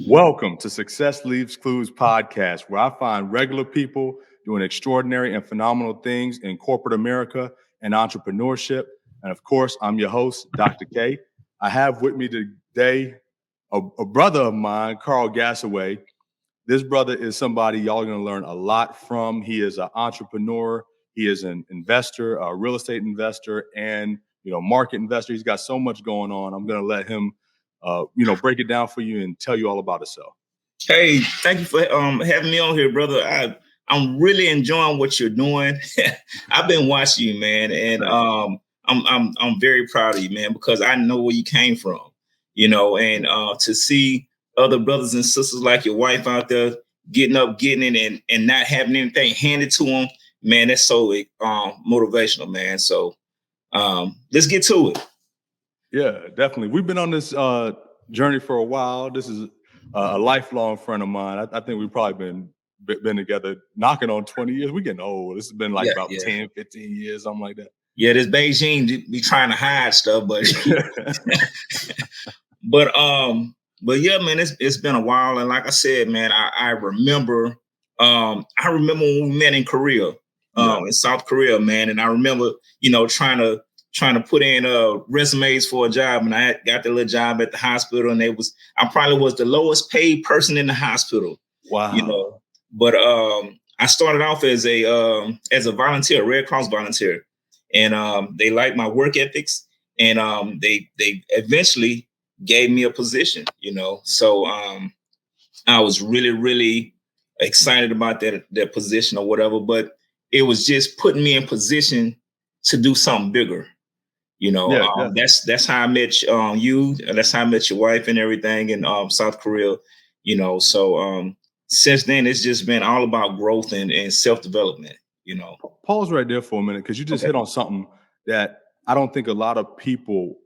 Welcome to Success Leaves Clues podcast, where I find regular people doing extraordinary and phenomenal things in corporate America and entrepreneurship. And of course, I'm your host, Dr. K. I have with me today a brother of mine, Carl Gassaway. This brother is somebody y'all are going to learn a lot from. He is an entrepreneur. He is an investor, a real estate investor, and market investor. He's got so much going on. I'm going to let him break it down for you and tell you all about himself. Hey, thank you for having me on here, brother. I'm really enjoying what you're doing. I've been watching you, man, and I'm very proud of you, man, because I know where you came from, and to see other brothers and sisters like your wife out there getting up, getting it, and not having anything handed to them, man, that's so motivational, man. So let's get to it. Yeah, definitely. We've been on this journey for a while. This is a lifelong friend of mine. I think we've probably been together knocking on 20 years. We're getting old. This has been about 10, 15 years, something like that. Yeah, this Beijing be trying to hide stuff, but but yeah, man, it's been a while. And like I said, man, I remember when we met in Korea, in South Korea, man. And I remember, trying to put in resumes for a job, and I got the little job at the hospital, and I probably was the lowest paid person in the hospital. Wow. But I started off as a volunteer, Red Cross volunteer, and they liked my work ethics, and they eventually gave me a position. So I was really, really excited about that position or whatever, but it was just putting me in position to do something bigger. That's how I met you. That's how I met your wife and everything in South Korea. So since then it's just been all about growth and self-development. Pause right there for a minute, because you just hit on something that I don't think a lot of people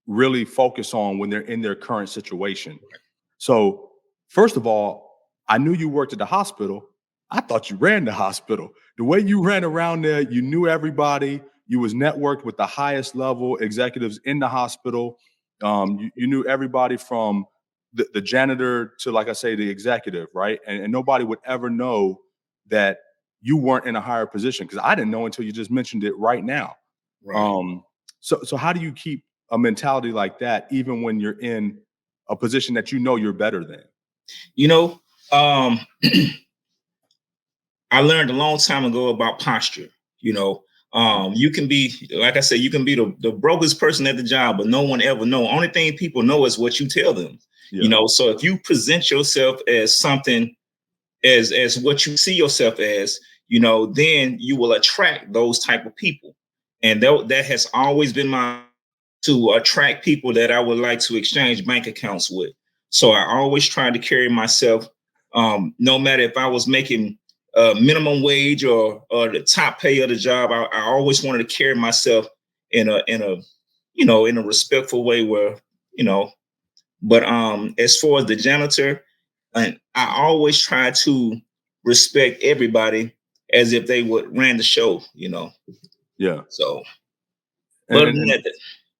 really focus on when they're in their current situation. Right. So first of all, I knew you worked at the hospital. I thought you ran the hospital. The way you ran around there, you knew everybody. You was networked with the highest level executives in the hospital. You knew everybody from the janitor to, like I say, the executive, right? And nobody would ever know that you weren't in a higher position, because I didn't know until you just mentioned it right now. Right. So how do you keep a mentality like that even when you're in a position that you're better than? I learned a long time ago about posture. You can be, like I said, you can be the brokest person at the job, but no one ever know. Only thing people know is what you tell them. Yeah. So if you present yourself as something, as what you see yourself as, then you will attract those type of people. And that has always been to attract people that I would like to exchange bank accounts with. So I always tried to carry myself, no matter if I was making minimum wage or the top pay of the job. I always wanted to carry myself in a respectful way where, but as far as the janitor, and I always try to respect everybody as if they ran the show, Yeah. So, but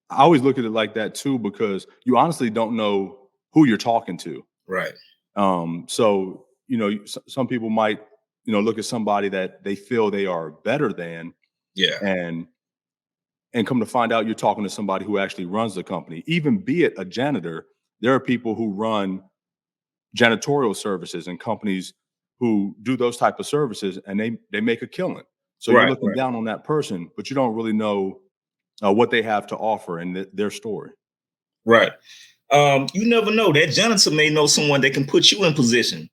I always look at it like that too, because you honestly don't know who you're talking to. Right. So, some people might, look at somebody that they feel they are better than. Yeah. And come to find out you're talking to somebody who actually runs the company. Even be it a janitor, there are people who run janitorial services and companies who do those type of services, and they make a killing. So you're looking down on that person, but you don't really know what they have to offer and their story. Right. You never know. That janitor may know someone that can put you in position,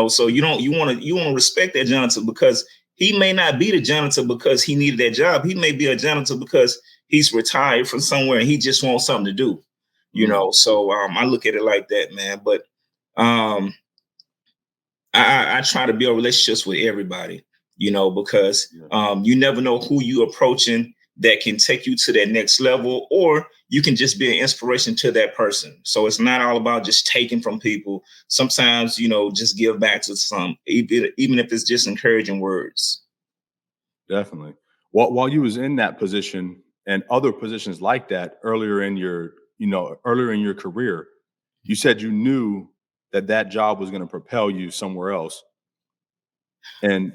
so you want to respect that janitor, because he may not be the janitor because he needed that job. He may be a janitor because he's retired from somewhere and he just wants something to do, So I look at it like that, man. But I try to build relationships with everybody, because you never know who you approaching that can take you to that next level, or you can just be an inspiration to that person. So it's not all about just taking from people. Sometimes, just give back to some, even if it's just encouraging words. Definitely. While you was in that position and other positions like that earlier in your career, you said you knew that job was going to propel you somewhere else. And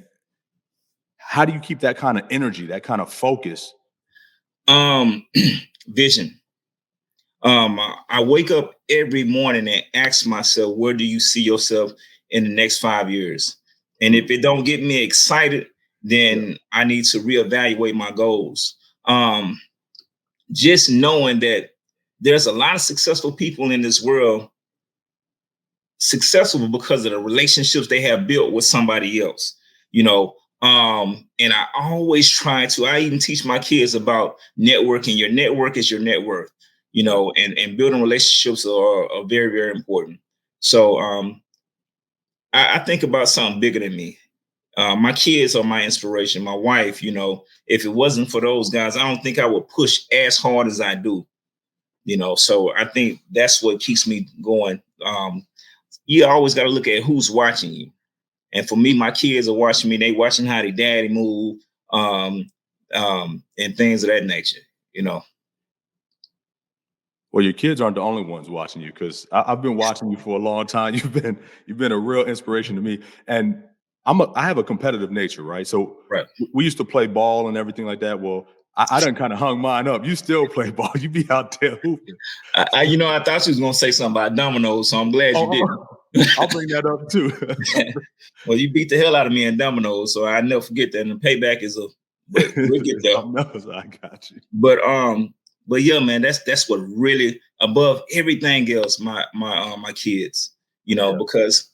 how do you keep that kind of energy, that kind of focus? Vision. I wake up every morning and ask myself, where do you see yourself in the next 5 years? And if it don't get me excited, then I need to reevaluate my goals. Just knowing that there's a lot of successful people in this world, successful because of the relationships they have built with somebody else, and I always I even teach my kids about networking. Your network is your net worth, and building relationships are very, very important. So I think about something bigger than me. My kids are my inspiration. My wife, if it wasn't for those guys, I don't think I would push as hard as I do. So I think that's what keeps me going. You always got to look at who's watching you. And for me, my kids are watching me. They watching how their daddy move, and things of that nature, Well, your kids aren't the only ones watching you, because I've been watching you for a long time. You've been a real inspiration to me. And I have a competitive nature, right? So Right. we used to play ball and everything like that. Well, I done kind of hung mine up. You still play ball. You be out there hooping. I thought you was gonna say something about dominoes, so I'm glad you did. I'll bring that up too. Well, you beat the hell out of me in dominoes, so I never forget that. And the payback is but we'll get there. I got you. But yeah, man, that's what really, above everything else, my kids, because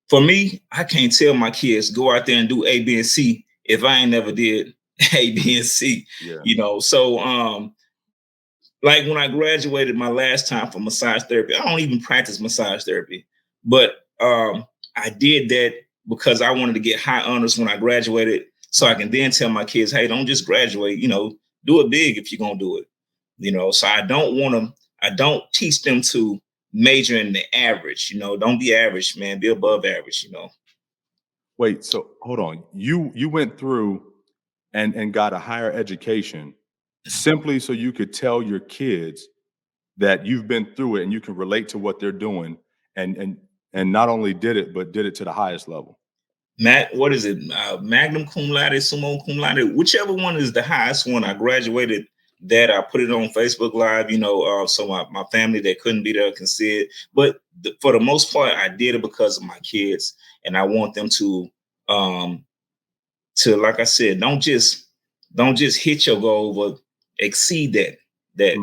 for me, I can't tell my kids go out there and do A, B, and C if I ain't never did A, B, and C. Yeah. So like when I graduated my last time from massage therapy, I don't even practice massage therapy, but I did that because I wanted to get high honors when I graduated, so I can then tell my kids, hey, don't just graduate, do it big if you're gonna do it. So I don't teach them to major in the average, don't be average, man, be above average. Wait, so hold on. You went through and got a higher education simply so you could tell your kids that you've been through it and you can relate to what they're doing, and not only did it, but did it to the highest level. Matt, what is it? Magnum cum laude, summa cum laude, whichever one is the highest one. I graduated that. I put it on Facebook Live, so my family that couldn't be there can see it. But for the most part, I did it because of my kids, and I want them to like I said, don't just hit your goal, but exceed that that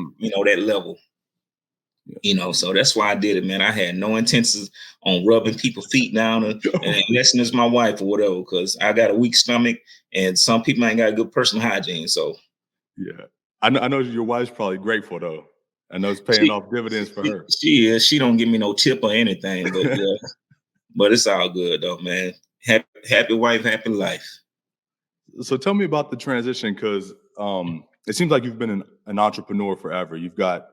level. So that's why I did it, man. I had no intentions on rubbing people's feet down and lesson as my wife or whatever, because I got a weak stomach and some people ain't got good personal hygiene. So yeah, I know your wife's probably grateful though. I know it's paying off dividends for her. She is. She don't give me no tip or anything, but yeah, but it's all good though, man. Happy wife, happy life. So tell me about the transition, because it seems like you've been an entrepreneur forever. You've got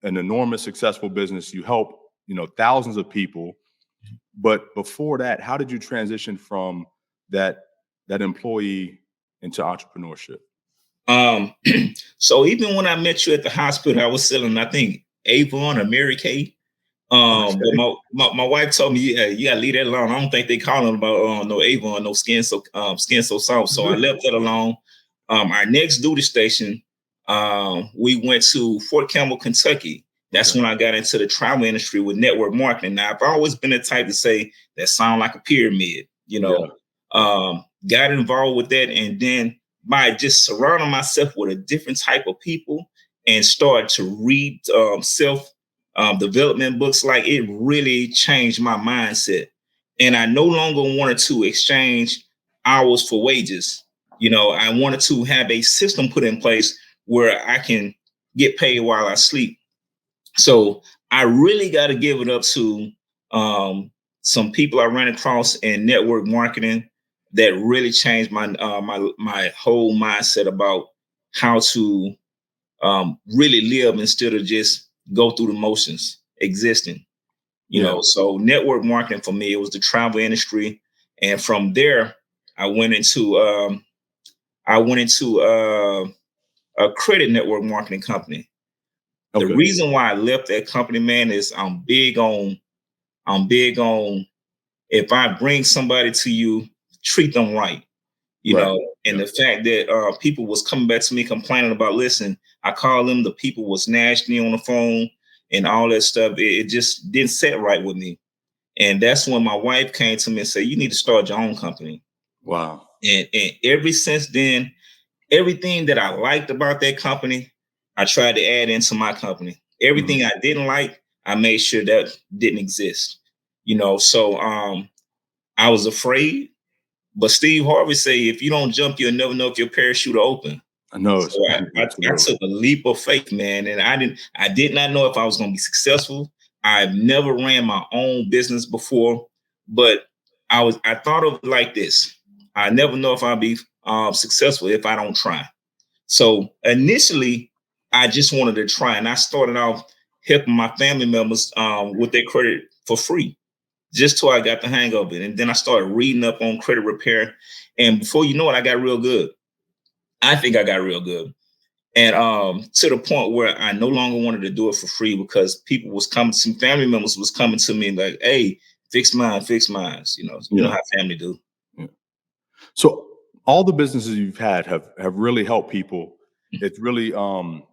an enormous successful business. You help, thousands of people. But before that, how did you transition from that employee into entrepreneurship? So even when I met you at the hospital, I was selling, I think, Avon or Mary Kay. But my wife told me, yeah, you gotta leave that alone. I don't think they call them about no Avon, no skin so soft. So I left that alone. Our next duty station, we went to Fort Campbell, Kentucky. That's when I got into the travel industry with network marketing. Now, I've always been the type to say that sound like a pyramid, got involved with that. And then by just surrounding myself with a different type of people and start to read self development books, like it really changed my mindset. And I no longer wanted to exchange hours for wages. I wanted to have a system put in place where I can get paid while I sleep. So I really got to give it up to some people I ran across in network marketing that really changed my whole mindset about how to really live instead of just go through the motions existing. So network marketing for me, it was the travel industry, and from there I went into a credit network marketing company. The Okay. reason why I left that company, man, is I'm big on if I bring somebody to you, treat them right. Right. And Yeah. the fact that people was coming back to me complaining about, listen, I called them, the people was gnashing me on the phone and all that stuff. It just didn't set right with me. And that's when my wife came to me and said, you need to start your own company. Wow. And ever since then, everything that I liked about that company, I tried to add into my company. Everything I didn't like, I made sure that didn't exist. So I was afraid, but Steve Harvey say, if you don't jump, you'll never know if your parachute will open. I know. So I took a leap of faith, man, and I did not know if I was going to be successful. I've never ran my own business before, but I thought of it like this: I never know if I'll be successful if I don't try. So initially, I just wanted to try, and I started off helping my family members with their credit for free, just till I got the hang of it. And then I started reading up on credit repair, and before you know it, I got real good. I think I got real good. And to the point where I no longer wanted to do it for free because people was coming, some family members was coming to me like, hey, fix mine. You know how family do. Yeah. So all the businesses you've had have really helped people. It's really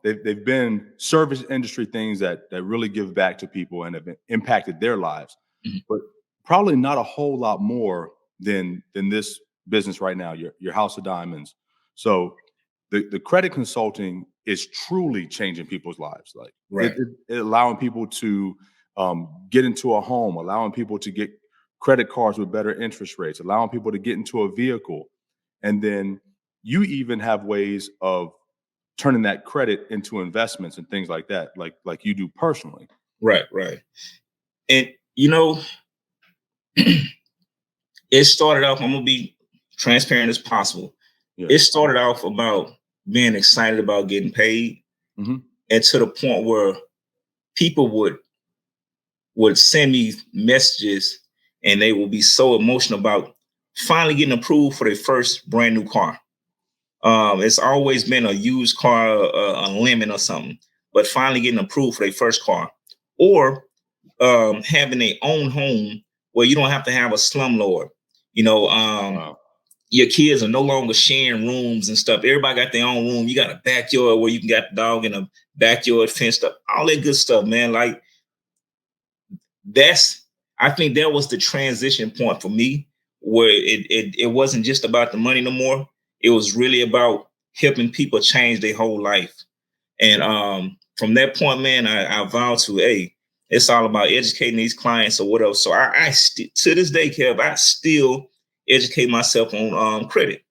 they've been service industry things that really give back to people and have impacted their lives, but probably not a whole lot more than this business right now, your House of Diamonds. So the credit consulting is truly changing people's lives. Like Right. it allowing people to get into a home, allowing people to get credit cards with better interest rates, allowing people to get into a vehicle. And then you even have ways of turning that credit into investments and things like that, like you do personally. Right. And it started off, I'm gonna be transparent as possible. Yeah. It started off about being excited about getting paid, and to the point where people would send me messages and they will be so emotional about finally getting approved for their first brand new car. It's always been a used car, a lemon or something, but finally getting approved for their first car, or having their own home where you don't have to have a slumlord. Wow. Your kids are no longer sharing rooms and stuff. Everybody got their own room. You got a backyard where you can get the dog in a backyard fenced up, all that good stuff, man. Like I think that was the transition point for me where it wasn't just about the money no more. It was really about helping people change their whole life. And from that point, man, I vowed to, hey, it's all about educating these clients or whatever. So to this day, Kev, I still educate myself on credit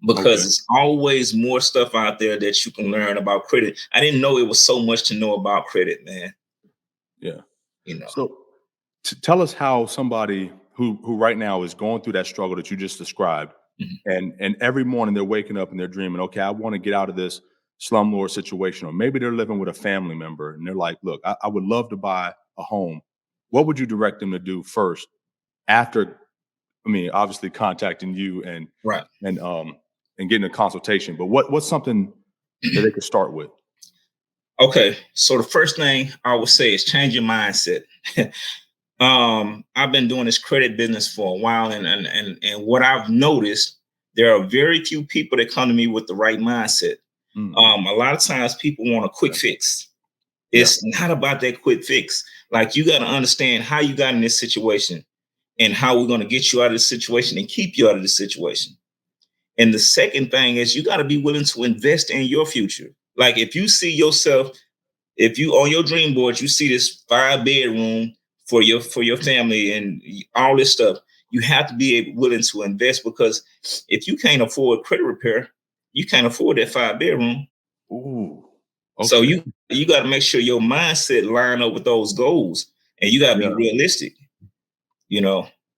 because it's always more stuff out there that you can learn about credit. I didn't know it was so much to know about credit, man. Yeah. You know. So tell us how somebody who right now is going through that struggle that you just described, and every morning they're waking up and they're dreaming, okay, I want to get out of this slumlord situation, or maybe they're living with a family member and they're like, look, I would love to buy a home. What would you direct them to do first after, obviously contacting you and Right. and getting a consultation, but what's something that they could start with? Okay, so the first thing I would say is change your mindset. I've been doing this credit business for a while, and what I've noticed, there are very few people that come to me with the right mindset. A lot of times people want a quick fix. It's not about that quick fix. Like, you got to understand how you got in this situation and how we're going to get you out of the situation and keep you out of the situation. And the second thing is you got to be willing to invest in your future. Like, if you see yourself, if you on your dream board, you see this 5-bedroom for your family and all this stuff, you have to be willing to invest, because if you can't afford credit repair, you can't afford that 5-bedroom. Ooh. Okay. So you got to make sure your mindset line up with those goals, and you got to be realistic.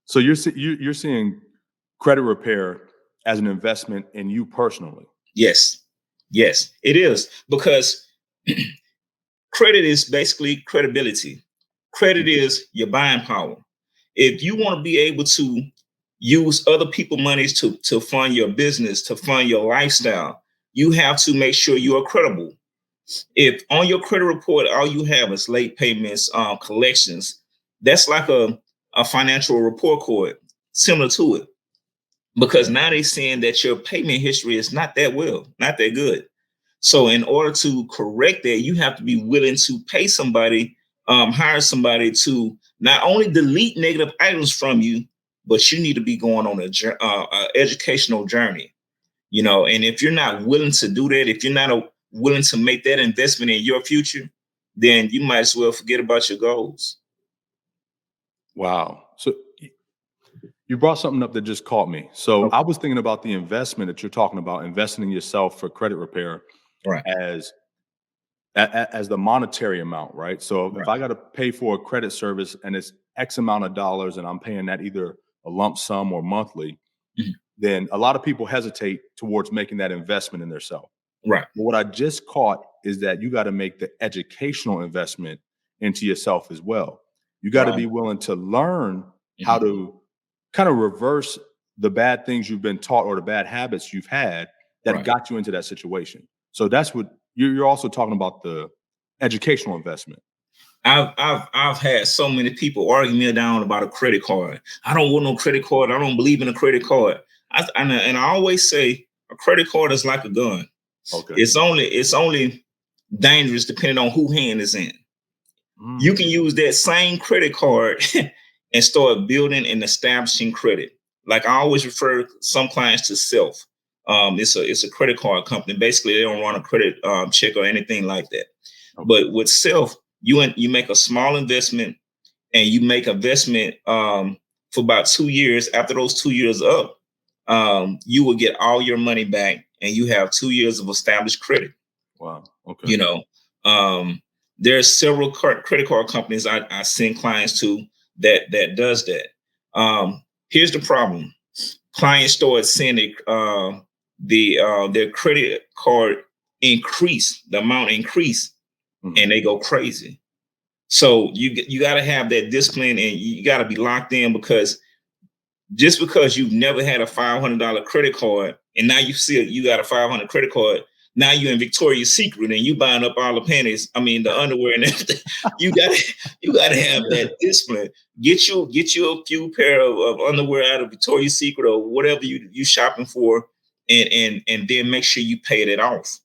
So you're seeing credit repair as an investment in you personally. Yes, it is, because credit is basically credibility. Credit is your buying power. If you want to be able to use other people's monies to fund your business, to fund your lifestyle, you have to make sure you are credible. If on your credit report all you have is late payments, collections, that's like a financial report card similar to it. Because now they're saying that your payment history is not that good. So in order to correct that, you have to be willing to pay somebody, hire somebody to not only delete negative items from you, but you need to be going on a educational journey, and if you're not willing to do that, if you're not willing to make that investment in your future, then you might as well forget about your goals. Wow. So you brought something up that just caught me. So Okay. I was thinking about the investment that you're talking about, investing in yourself for credit repair, Right. as the monetary amount, right? So if I got to pay for a credit service and it's X amount of dollars and I'm paying that either a lump sum or monthly, then a lot of people hesitate towards making that investment in themselves. Right. But what I just caught is that you got to make the educational investment into yourself as well. You got to be willing to learn how to kind of reverse the bad things you've been taught or the bad habits you've had that got you into that situation. So that's what you're also talking about, the educational investment. I've had so many people argue me down about a credit card. I don't want no credit card. I don't believe in a credit card. And I always say a credit card is like a gun. Okay. It's only dangerous depending on who hand is in. You can use that same credit card and start building and establishing credit. Like I always refer some clients to Self. It's a credit card company. Basically, they don't run a credit check or anything like that. Okay. But with Self, you make a small investment and you make investment for about 2 years. After those 2 years up, you will get all your money back and you have 2 years of established credit. Wow. Okay. There's several credit card companies I send clients to that does that. Here's the problem. Clients start seeing their credit card increase, the amount increase, and they go crazy. So you got to have that discipline and you got to be locked in, because just because you've never had a $500 credit card and now you got a $500 credit card, now you're in Victoria's Secret and you buying up all the panties, the underwear and everything. You gotta have that discipline. Get you a few pair of underwear out of Victoria's Secret or whatever you shopping for, and then make sure you pay it off.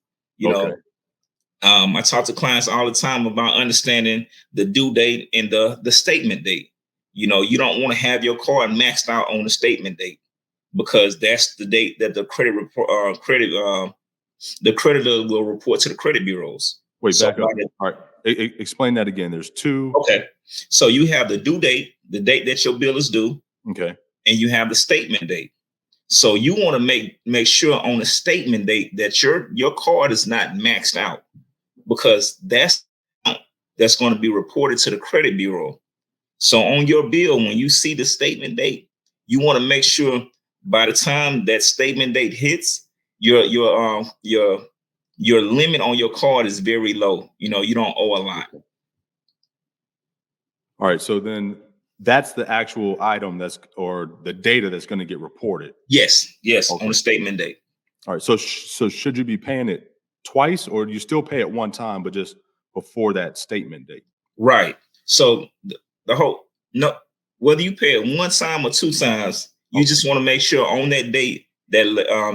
I talk to clients all the time about understanding the due date and the statement date. You don't want to have your card maxed out on the statement date, because that's the date that the the creditor will report to the credit bureaus. Wait, back up. All right. Explain that again. There's two. Okay. So you have the due date, the date that your bill is due. Okay. And you have the statement date. So you want to make sure on the statement date that your card is not maxed out, because that's going to be reported to the credit bureau. So on your bill, when you see the statement date, you want to make sure by the time that statement date hits, your limit on your card is very low. You don't owe a lot. All right. So then that's the actual item or the data that's going to get reported. Yes. Okay. On the statement date. All right. So should you be paying it twice, or do you still pay it one time, but just before that statement date? Right. So whether you pay it one time or two times, you just want to make sure on that date that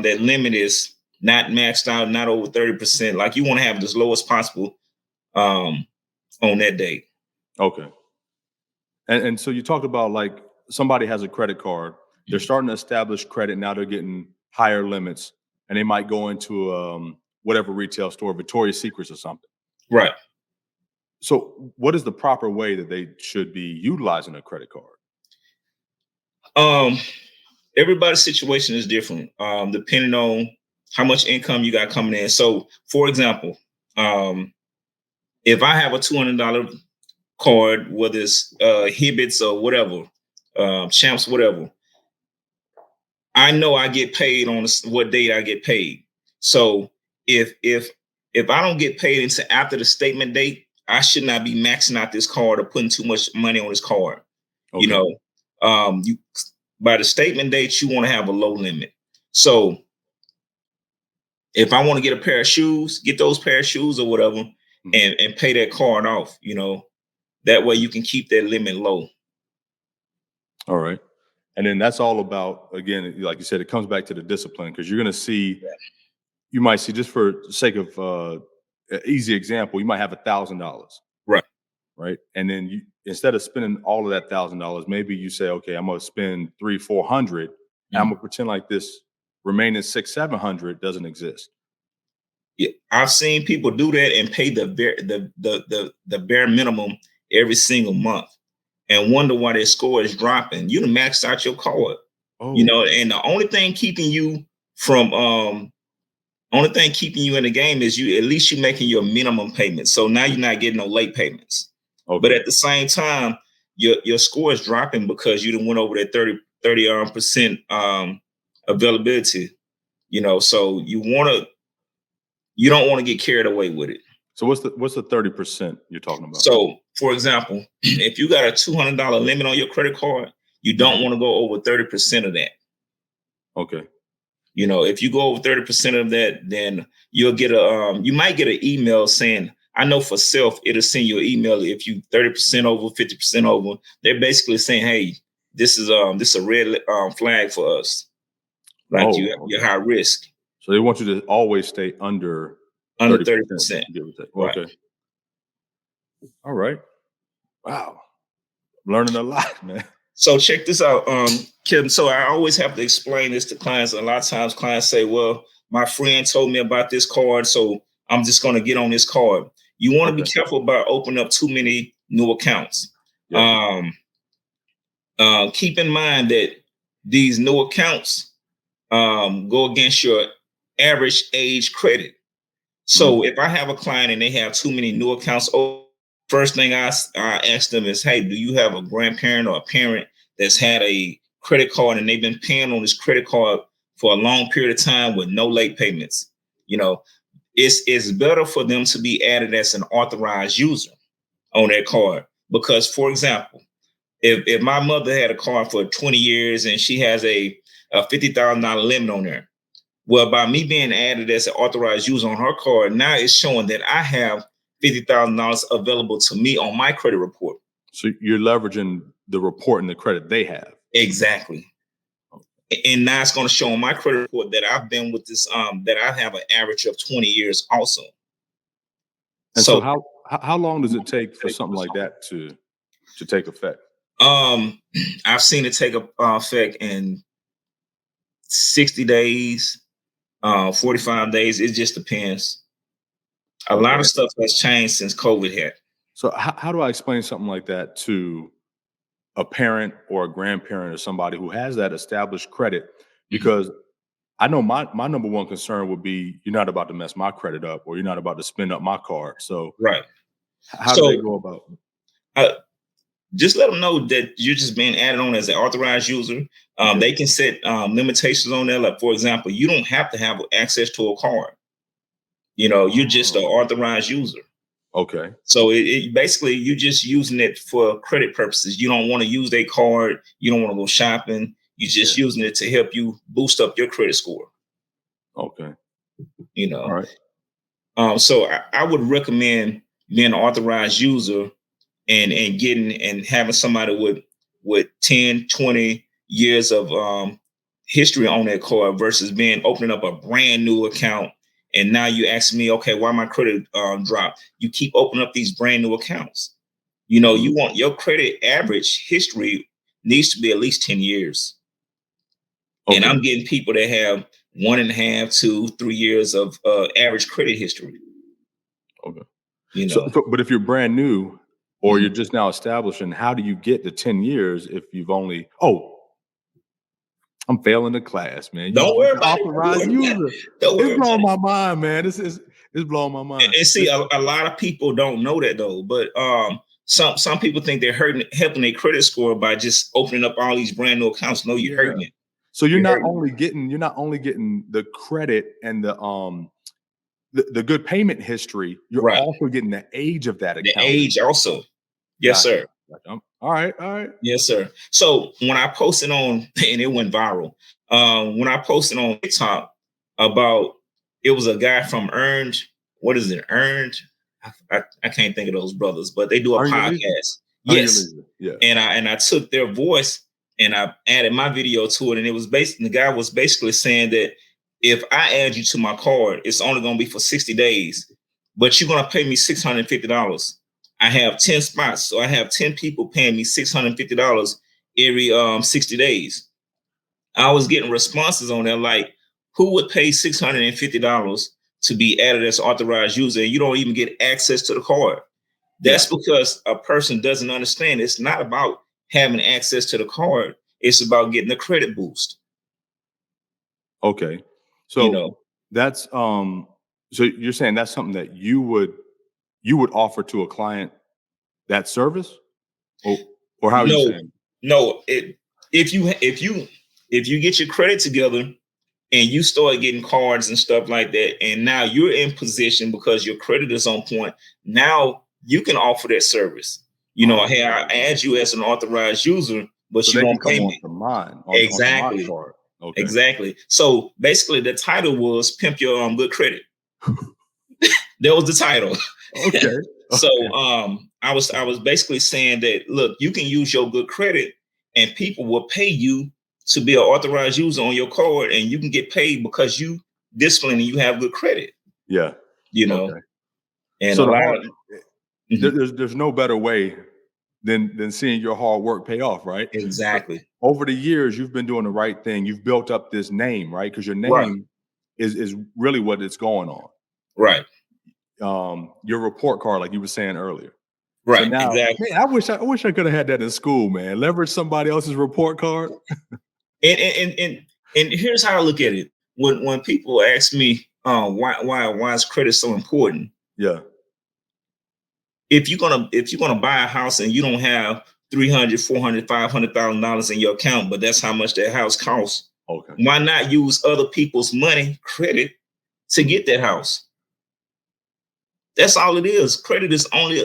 that limit is not maxed out, not over 30%. Like, you want to have it as low as possible on that date. Okay. And so you talked about, like, somebody has a credit card, they're starting to establish credit. Now they're getting higher limits, and they might go into whatever retail store, Victoria's Secrets or something. Right. So what is the proper way that they should be utilizing a credit card? Everybody's situation is different, depending on how much income you got coming in. So, for example, if I have a $200 card, whether it's Hibbits or whatever, Champs, whatever, I know I get paid on what date I get paid. So if I don't get paid until after the statement date, I should not be maxing out this card or putting too much money on this card. Okay. By the statement date, you want to have a low limit. So if I want to get a pair of shoes, get those pair of shoes or whatever, and pay that card off. That way you can keep that limit low. All right. And then that's all about, again, like you said, it comes back to the discipline, because you're going to see, you might see, just for the sake of an easy example, you might have $1,000. Right. Right. And then you, instead of spending all of that $1,000, maybe you say, okay, I'm going to spend $300-400, and I'm going to pretend like this remaining $600-700 doesn't exist. Yeah, I've seen people do that and pay the bare minimum every single month, and wonder why their score is dropping. You done maxed out your card, and the only thing keeping you in the game is at least you're making your minimum payments. So now you're not getting no late payments. Okay. But at the same time, your score is dropping because you done went over that 30% availability. So you don't want to get carried away with it. So what's the 30% you're talking about? So, for example, if you got a $200 limit on your credit card, you don't want to go over 30% of that. Okay. If you go over 30% of that, then you'll get you might get an email saying, I know for self, it'll send you an email if you 30% over, 50% over. They're basically saying, hey, this is a red flag for us. Like you're high risk. So they want you to always stay under 30%. Right. Okay. All right. Wow. Learning a lot, man. So check this out, Kim. So I always have to explain this to clients. A lot of times clients say, well, my friend told me about this card, so I'm just going to get on this card. You want to be careful about opening up too many new accounts. Yeah. Keep in mind that these new accounts go against your average age credit. So if I have a client and they have too many new accounts, first thing I ask them is, hey, do you have a grandparent or a parent that's had a credit card and they've been paying on this credit card for a long period of time with no late payments? It's better for them to be added as an authorized user on that card. Because, for example, if my mother had a card for 20 years and she has a $50,000 limit on there, well, by me being added as an authorized user on her card, now it's showing that I have $50,000 available to me on my credit report. So you're leveraging the report and the credit they have. Exactly. And now it's going to show on my credit report that I've been with this, that I have an average of 20 years also. And so how long does it take for something like that to take effect? I've seen it take effect in 60 days, 45 days. It just depends. A lot of stuff has changed since COVID hit. So how do I explain something like that to a parent or a grandparent or somebody who has that established credit? Because I know my number one concern would be, you're not about to mess my credit up, or you're not about to spend up my card. So how do they go about? Just let them know that you're just being added on as an authorized user. They can set limitations on there. Like, for example, you don't have to have access to a card. You're just an authorized user. Okay. So it basically, you're just using it for credit purposes. You don't want to use their card. You don't want to go shopping. You're just using it to help you boost up your credit score. Okay. All right. So I would recommend being an authorized user and getting and having somebody with 10, 20 years of history on that card versus opening up a brand new account. And now you ask me, okay, why my credit dropped? You keep opening up these brand new accounts. You want your credit average history needs to be at least 10 years. Okay. And I'm getting people that have 1.5 to 3 years of average credit history. Okay. But if you're brand new or you're just now establishing, how do you get to 10 years if you've only, I'm failing the class, man. Don't worry about authorized user. It's blowing my mind, man. It's blowing my mind. And see, a lot of people don't know that though. But some people think they're helping their credit score by just opening up all these brand new accounts. No, you're hurting it. So you're not only getting the credit and the good payment history. You're also getting the age of that account. The age also. Yes, sir. All right. Yes, sir. So when I posted on, and it went viral, when I posted on TikTok about it was a guy from Earned. What is it? Earned. I can't think of those brothers, but they do a podcast. Yes. Yeah. And I took their voice and I added my video to it. And it was the guy was basically saying that if I add you to my card, it's only going to be for 60 days, but you're going to pay me $650. I have 10 spots. So I have 10 people paying me $650 every 60 days. I was getting responses on there like, who would pay $650 to be added as authorized user? And you don't even get access to the card. That's because a person doesn't understand. It's not about having access to the card. It's about getting a credit boost. Okay. So that's so you're saying that's something that you would offer to a client, that service? Or how are you saying? No, if you get your credit together and you start getting cards and stuff like that, and now you're in position because your credit is on point, now you can offer that service. Hey, I add you as an authorized user, but so you don't pay me. Exactly. Okay. Exactly. So basically, the title was "Pimp Your Good Credit." That was the title. Okay. So I was basically saying that, look, you can use your good credit, and people will pay you to be an authorized user on your card, and you can get paid because you discipline and you have good credit. Yeah. Okay. And so there's no better way than seeing your hard work pay off, right? Exactly. But over the years, you've been doing the right thing. You've built up this name, right? Because your name is really what it's going on. Right. Your report card, like you were saying earlier. Right. So now, exactly. Man, I wish I could have had that in school, man. Leverage somebody else's report card. And here's how I look at it. When people ask me why is credit so important? Yeah. If you're gonna buy a house and you don't have $300, $400, $500,000 in your account, but that's how much that house costs. Okay. Why not use other people's money, credit, to get that house? That's all it is. Credit is only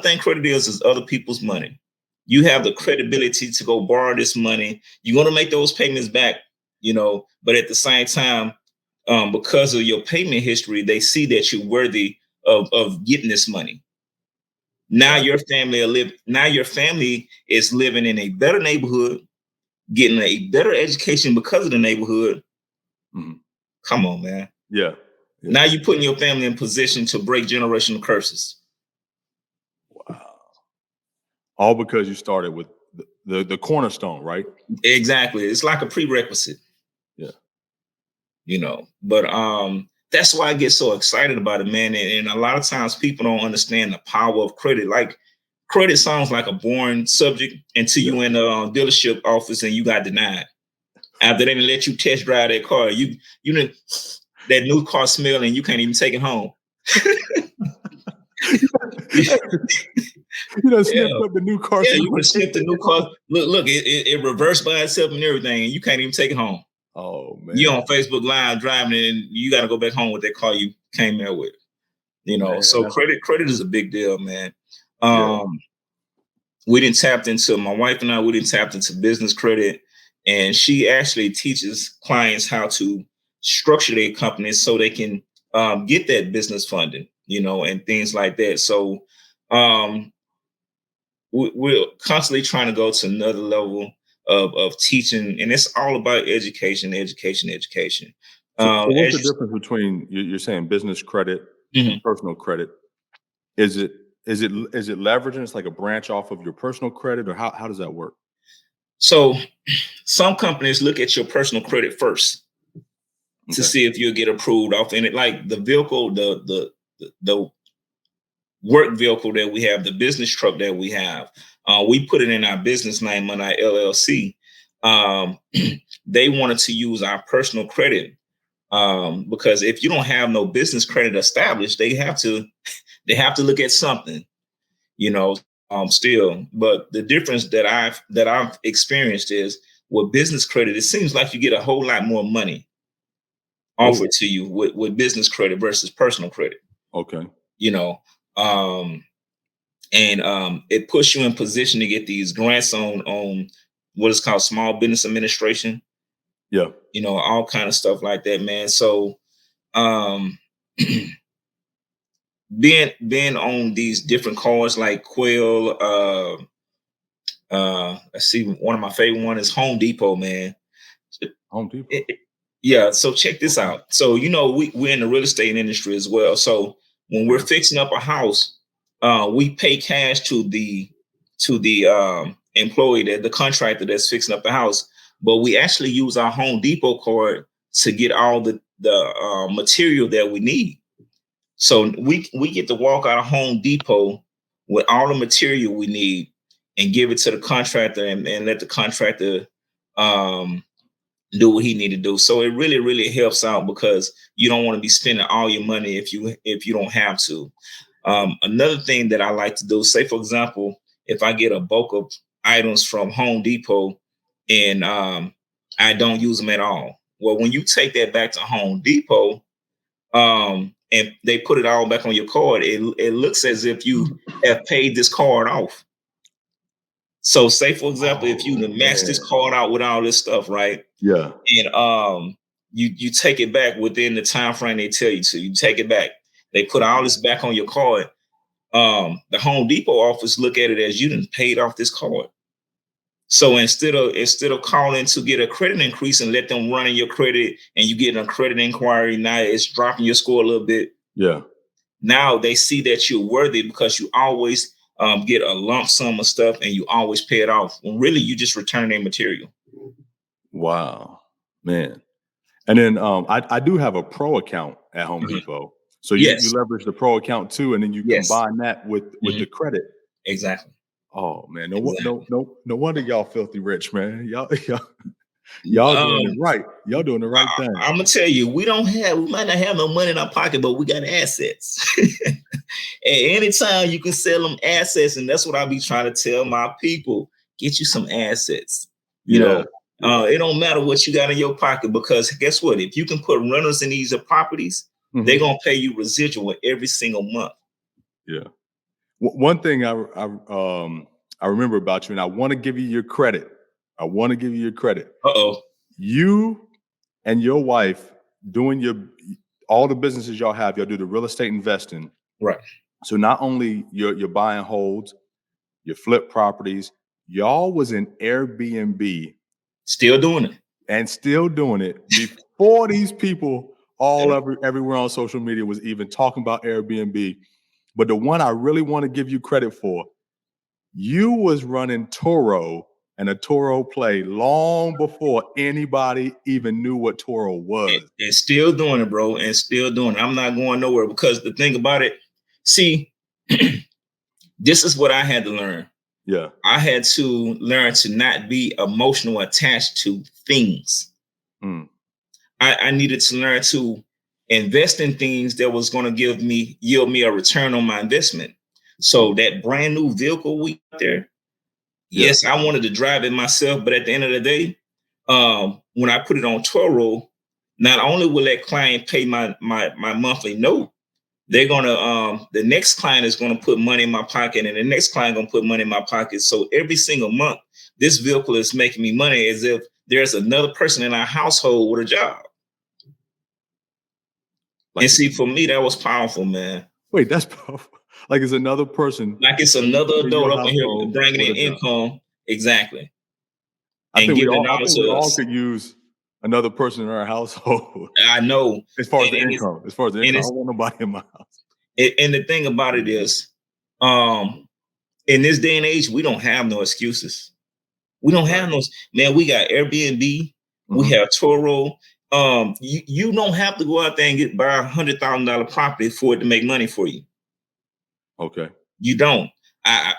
thing credit is other people's money. You have the credibility to go borrow this money. You're going to make those payments back, but at the same time, because of your payment history, they see that you're worthy of getting this money. Now your family is living in a better neighborhood, getting a better education because of the neighborhood. Mm-hmm. Come on, man. Yeah. Now you're putting your family in position to break generational curses. Wow. All because you started with the cornerstone, right? Exactly. It's like a prerequisite. Yeah. But that's why I get so excited about it, man. And a lot of times people don't understand the power of credit. Like, credit sounds like a boring subject until you in the dealership office and you got denied. After they didn't let you test drive that car, you didn't, that new car smell and you can't even take it home. You done sniffed up the new car. Yeah, you would sniff the new car. Look, it reversed by itself and everything, and you can't even take it home. Oh man! You on Facebook Live driving, and you got to go back home with that car you came there with. Man, so credit is a big deal, man. We didn't tap into, my wife and I, we didn't tap into business credit, and she actually teaches clients how to structure their companies so they can get that business funding, and things like that. So we're constantly trying to go to another level of teaching, and it's all about education. So what's the difference between you're saying business credit, personal credit? Is it leveraging? It's like a branch off of your personal credit, or how does that work? So some companies look at your personal credit first to see if you'll get approved off in it. Like the vehicle, the work vehicle that we have, the business truck that we have, we put it in our business name on our LLC. They wanted to use our personal credit because if you don't have no business credit established, they have to look at something, still. But the difference that I've experienced is with business credit, it seems like you get a whole lot more money offered to you with business credit versus personal credit. Okay. It puts you in position to get these grants on what is called Small Business Administration. Yeah. All kind of stuff like that, man. So um, being on these different cars like Quill, let's see, one of my favorite one is Home Depot, man. Home Depot. Yeah, so check this out. So we're in the real estate industry as well. So when we're fixing up a house, we pay cash to the employee, the contractor that's fixing up the house, but we actually use our Home Depot card to get all the material that we need. So we get to walk out of Home Depot with all the material we need and give it to the contractor and let the contractor do what he need to do. So it really, really helps out because you don't want to be spending all your money if you don't have to. Another thing that I like to do, say for example, if I get a bulk of items from Home Depot and I don't use them at all. Well, when you take that back to Home Depot, and they put it all back on your card, it looks as if you have paid this card off. So say for example, if you max this card out with all this stuff, right? Yeah. And you take it back within the time frame they tell you to. You take it back. They put all this back on your card. The Home Depot office look at it as you didn't paid off this card. So instead of calling to get a credit increase and let them run in your credit and you get a credit inquiry, now it's dropping your score a little bit. Yeah. Now they see that you're worthy because you always get a lump sum of stuff and you always pay it off. When really you just return their material. Wow, man. And then I do have a pro account at Home Depot. So you leverage the pro account too, and then you combine that with the credit. Exactly. Oh man, no wonder y'all filthy rich, man. Y'all doing it right. Y'all doing the right thing. I'm gonna tell you, we might not have no money in our pocket, but we got assets. And anytime you can sell them assets, and that's what I be trying to tell my people: get you some assets. You know, it don't matter what you got in your pocket because guess what? If you can put renters in these properties, they're gonna pay you residual every single month. Yeah. One thing I remember about you, and I want to give you your credit. Uh-oh. You and your wife doing all the businesses y'all have, y'all do the real estate investing. Right. So not only you're buying holds, you flip properties, y'all was in Airbnb. Still doing it before these people everywhere on social media was even talking about Airbnb. But the one I really want to give you credit for, you was running Toro and a Toro play long before anybody even knew what Toro was. And still doing it, bro, and still doing it. I'm not going nowhere because the thing about it, see, this is what I had to learn. Yeah. I had to learn to not be emotional attached to things. I needed to learn to invest in things that was going to yield me a return on my investment. So that brand new vehicle we got there, yes, I wanted to drive it myself, but at the end of the day, when I put it on Toro, not only will that client pay my monthly note, they're gonna the next client is gonna put money in my pocket, and the next client gonna put money in my pocket. So every single month, this vehicle is making me money as if there's another person in our household with a job. And see, for me, that was powerful, man. Wait, that's powerful. Like it's another person. Like it's another adult up in here bringing in income. Exactly. I think we all could use another person in our household. I know. As far as the income, I don't want nobody in my house. And the thing about it is, in this day and age, we don't have no excuses. We don't have no, man, we got Airbnb, we have Toro. You don't have to go out there and buy $100,000 property for it to make money for you. Okay. You don't. I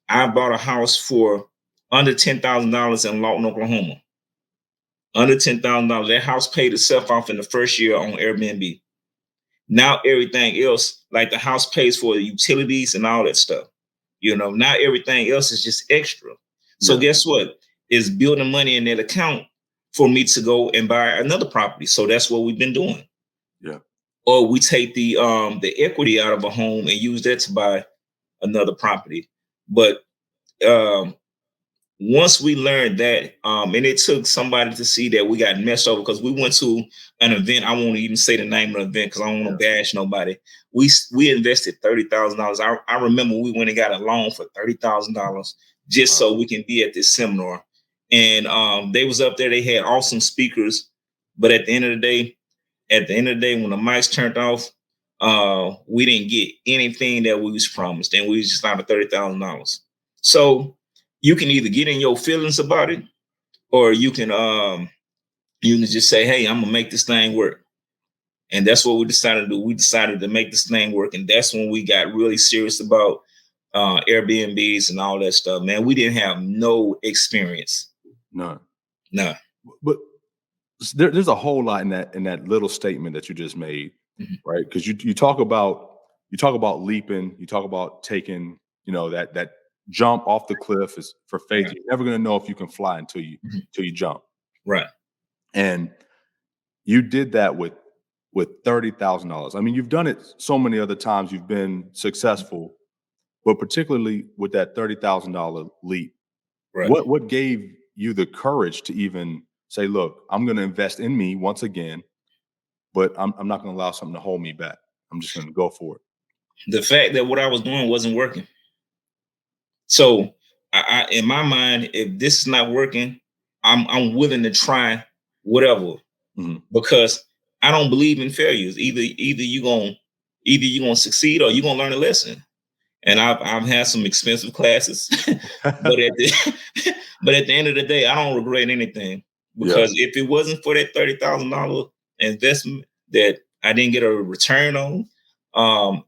bought a house for under $10,000 in Lawton, Oklahoma. Under $10,000. That house paid itself off in the first year on Airbnb. Now everything else, like the house pays for the utilities and all that stuff. You know, now everything else is just extra. So guess what? It's building money in that account for me to go and buy another property. So that's what we've been doing. Yeah. Or we take the equity out of a home and use that to buy another property. But once we learned that, and it took somebody to see that we got messed over because we went to an event. I won't even say the name of the event because I don't want to bash nobody. We invested $30,000. I remember we went and got a loan for $30,000 just so we can be at this seminar. And they was up there. They had awesome speakers, but at the end of the day, when the mics turned off, we didn't get anything that we was promised, and we was just out of $30,000. So you can either get in your feelings about it, or you can just say, "Hey, I'm gonna make this thing work." And that's what we decided to do. We decided to make this thing work, and that's when we got really serious about Airbnbs and all that stuff. Man, we didn't have no experience. None. But there's a whole lot in that little statement that you just made, right? Because you talk about leaping, you talk about taking, that jump off the cliff is for faith. Right. You're never going to know if you can fly until you jump. Right. And you did that with $30,000. I mean, you've done it so many other times. You've been successful, but particularly with that $30,000 leap. Right. What gave you the courage to even say, look, I'm going to invest in me once again, but I'm not going to allow something to hold me back. I'm just going to go for it. The fact that what I was doing wasn't working. So I in my mind, if this is not working, I'm willing to try whatever, because I don't believe in failures. Either you're gonna succeed or you're gonna learn a lesson. And I've had some expensive classes, but at the end of the day, I don't regret anything, because if it wasn't for that $30,000 investment that I didn't get a return on,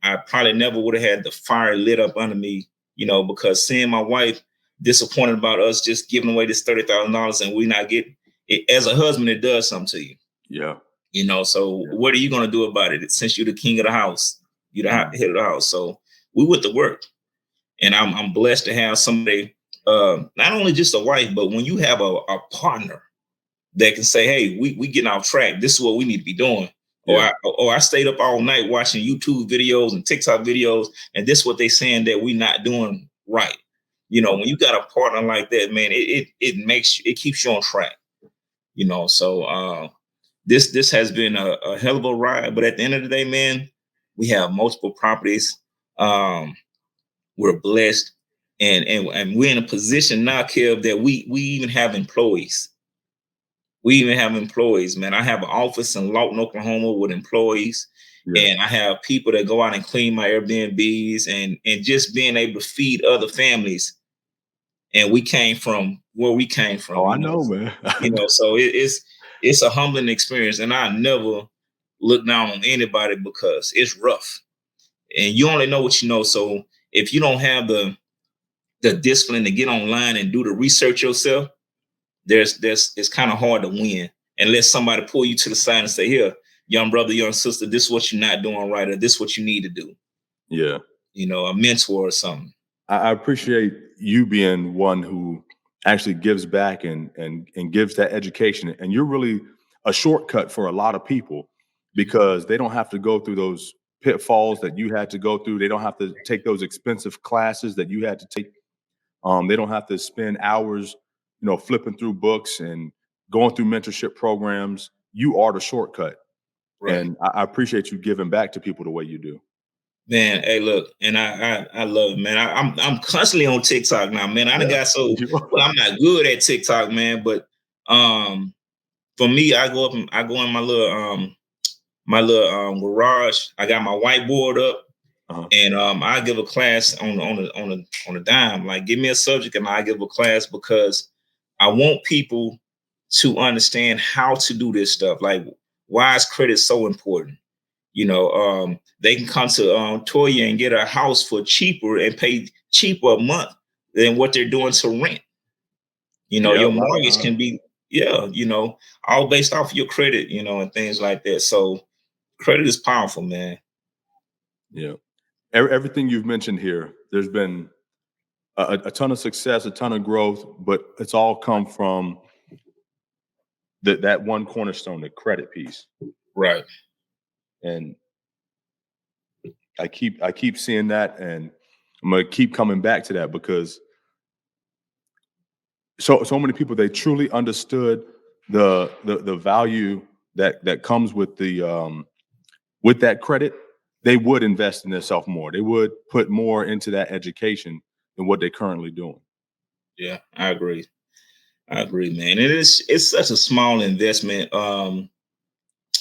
I probably never would have had the fire lit up under me, because seeing my wife disappointed about us just giving away this $30,000 and we not getting it, as a husband, it does something to you. Yeah. So what are you going to do about it? Since you're the king of the house, you're the head of the house. So we went to work, and I'm blessed to have somebody, not only just a wife, but when you have a partner that can say, hey, we getting off track. This is what we need to be doing. Yeah. Or I stayed up all night watching YouTube videos and TikTok videos, and this is what they saying that we not doing right. When you got a partner like that, man, it keeps you on track. So this has been a hell of a ride. But at the end of the day, man, we have multiple properties. We're blessed, and we're in a position now, Kev, that we even have employees. Man. I have an office in Lawton, Oklahoma with employees. Yeah. And I have people that go out and clean my Airbnbs and just being able to feed other families. And we came from where we came from. Oh, I know, man. So it's a humbling experience. And I never look down on anybody because it's rough. And you only know what you know. So if you don't have the discipline to get online and do the research yourself, it's kind of hard to win unless somebody pull you to the side and say, here, young brother, young sister, this is what you're not doing right, or this is what you need to do. Yeah. A mentor or something. I appreciate you being one who actually gives back and gives that education. And you're really a shortcut for a lot of people, because they don't have to go through those pitfalls that you had to go through. They don't have to take those expensive classes that you had to take. They don't have to spend hours, flipping through books and going through mentorship programs. You are the shortcut. Right. And I appreciate you giving back to people the way you do. Man, hey, look, and I love it, man. I'm constantly on TikTok now, man. I done got so well, I'm not good at TikTok, man. But for me, I go in my little garage. I got my whiteboard up, and I give a class on a dime. Like, give me a subject and I give a class, because I want people to understand how to do this stuff. Like, why is credit so important? They can come to Toya and get a house for cheaper and pay cheaper a month than what they're doing to rent. Your mortgage can be, all based off your credit, and things like that. So credit is powerful, man. Yeah. Everything you've mentioned here, there's been a ton of success, a ton of growth, but it's all come from that one cornerstone, the credit piece. Right. And I keep seeing that, and I'm going to keep coming back to that, because so many people, they truly understood the value that comes with that credit. They would invest in themselves more. They would put more into that education than what they're currently doing. Yeah, I agree. I agree, man. It's such a small investment.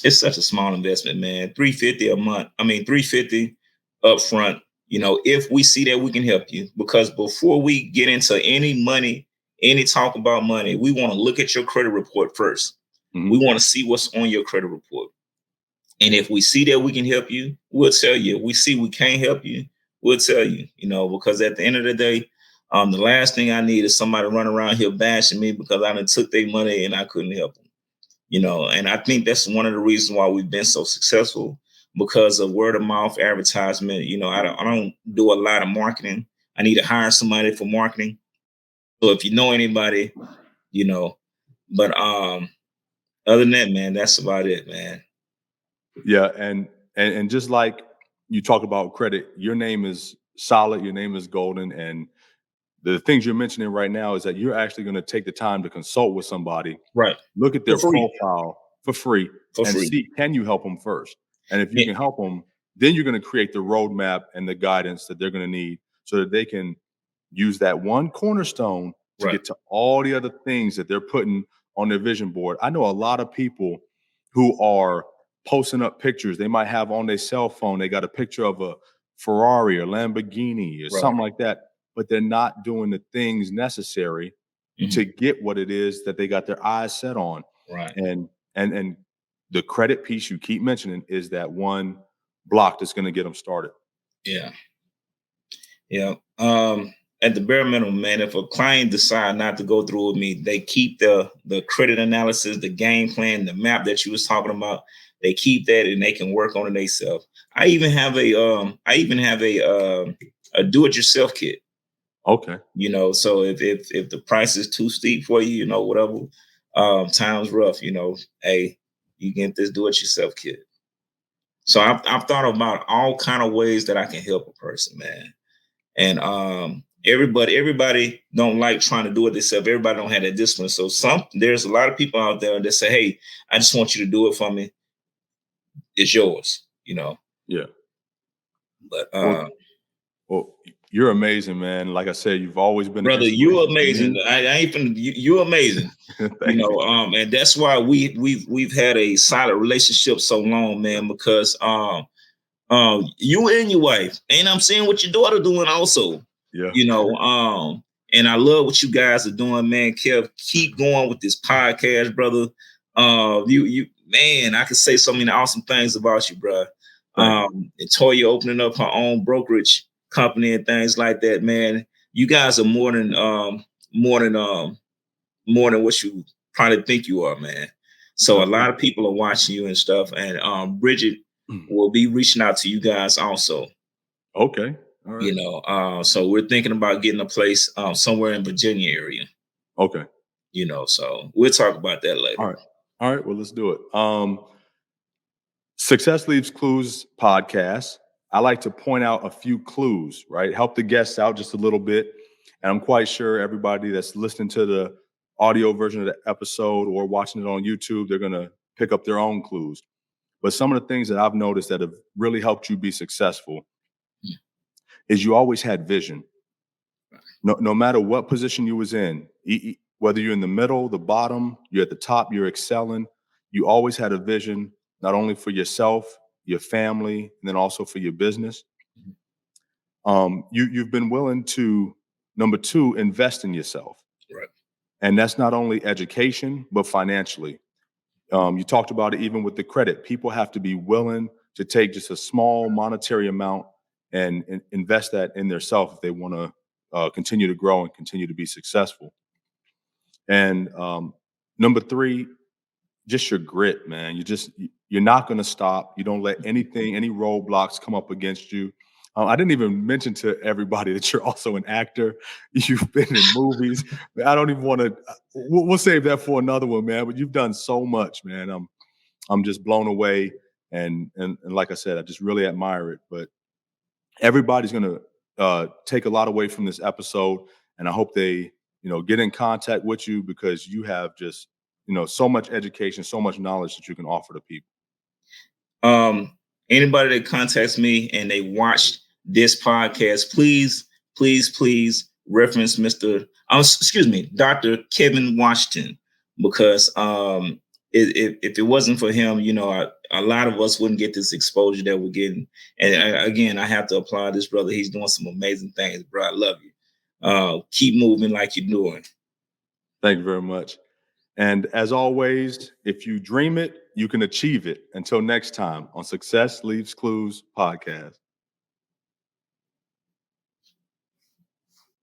It's such a small investment, man. 350 a month. I mean, 350 up front. You know, if we see that we can help you, because before we get into any money, any talk about money, we want to look at your credit report first. We want to see what's on your credit report. And if we see that we can help you, we'll tell you. If we see we can't help you, we'll tell you, you know, because at the end of the day, the last thing I need is somebody running around here bashing me because I done took their money and I couldn't help them. You know, and I think that's one of the reasons why we've been so successful, because of word of mouth advertisement. You know, I don't do a lot of marketing. I need to hire somebody for marketing. So if you know anybody, you know, but other than that, man, that's about it, man. Yeah, and just like you talk about credit, your name is solid, your name is golden, and the things you're mentioning right now is that you're actually going to take the time to consult with somebody, Right. look at For their free. profile for free, For and free. see, can you help them first? And if you Yeah. can help them, then you're going to create the roadmap and the guidance that they're going to need so that they can use that one cornerstone to Right. get to all the other things that they're putting on their vision board. I know a lot of people who are posting up pictures. They might have on their cell phone, they got a picture of a Ferrari or Lamborghini or Right. something like that, but they're not doing the things necessary to get what it is that they got their eyes set on. Right. And the credit piece you keep mentioning is that one block that's going to get them started. Yeah. Yeah. At the bare minimum, man, if a client decide not to go through with me, they keep the credit analysis, the game plan, the map that you was talking about. They keep that and they can work on it themselves. I even have a do-it-yourself kit. Okay. You know, so if the price is too steep for you, you know, whatever, time's rough, you know, hey, you get this do-it-yourself kit. So I've thought about all kind of ways that I can help a person, man. And everybody don't like trying to do it themselves. Everybody don't have that discipline. So there's a lot of people out there that say, hey, I just want you to do it for me. It's yours, you know. Yeah. But Well, you're amazing, man. Like I said, you've always been an brother, you inspiration to amazing. me. I ain't finna, you amazing. You know, and that's why we've had a solid relationship so long, man, because you and your wife, and I'm seeing what your daughter doing also. Yeah. You know, and I love what you guys are doing, man. Kev, keep going with this podcast, brother. You man, I can say so many awesome things about you, bro. And Toya opening up her own brokerage company and things like that, man. You guys are more than what you probably think you are, man. So a lot of people are watching you and stuff, and Bridget will be reaching out to you guys also. Okay. All right. You know, so we're thinking about getting a place somewhere in Virginia area. Okay. You know, so we'll talk about that later. All right. All right. Well, let's do it. Success Leaves Clues podcast. I like to point out a few clues, right? Help the guests out just a little bit. And I'm quite sure everybody that's listening to the audio version of the episode or watching it on YouTube, they're going to pick up their own clues. But some of the things that I've noticed that have really helped you be successful is you always had vision. No matter what position you was in, whether you're in the middle, the bottom, you're at the top, you're excelling, you always had a vision, not only for yourself, your family, and then also for your business. You've been willing to, number two, invest in yourself. Right. And that's not only education, but financially. You talked about it even with the credit. People have to be willing to take just a small monetary amount and invest that in themselves if they want to continue to grow and continue to be successful. And number three, just your grit, man. You're not going to stop. You don't let any roadblocks come up against you. I didn't even mention to everybody that you're also an actor. You've been in movies. I don't even want to. We'll save that for another one, man. But you've done so much, man. I'm just blown away, and like I said, I just really admire it. But everybody's going to take a lot away from this episode, and I hope they get in contact with you because you have just, so much education, so much knowledge that you can offer to people. Anybody that contacts me and they watched this podcast, please reference Dr. Kevin Washington, because if it wasn't for him, a lot of us wouldn't get this exposure that we're getting. And again, I have to applaud this brother. He's doing some amazing things, bro. I love you. Keep moving like you're doing. Thank you very much. And as always, if you dream it, you can achieve it. Until next time on Success Leaves Clues podcast.